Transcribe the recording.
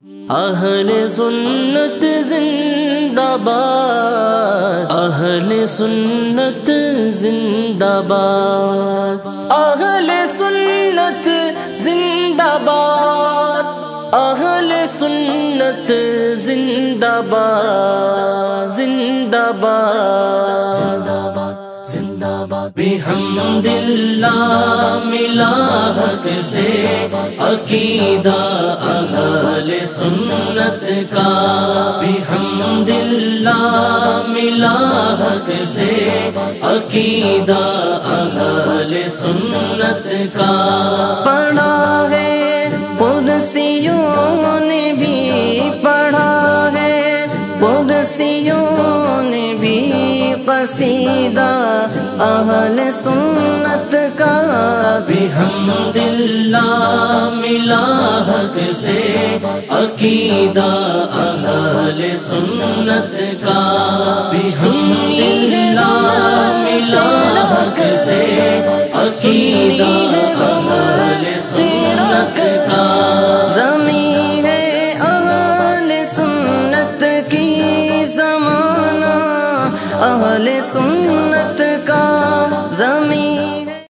اہل سنت زندہ باد، اہل سنت زندہ باد، اہل سنت زندہ باد، اہل سنت زندہ باد، زندہ باد، زندہ باد، زندہ باد۔ بحمد اللہ ملا حق سے عقیدہ اہل سنت کا، بحمد اللہ ملا حق سے عقیدہ اہل سنت کا۔ پڑھا ہے قدسیوں نے بھی، پڑھا ہے قدسیوں نے بھی قصیدہ اہل سنت کا، بحمد اللہ ملا حق سے عقیدہ اہل سنت کا، بحمد اللہ ملا حق سے عقیدہ اہل سنت کا۔ زمین ہے اہل سنت کی، زمانہ اہل سنت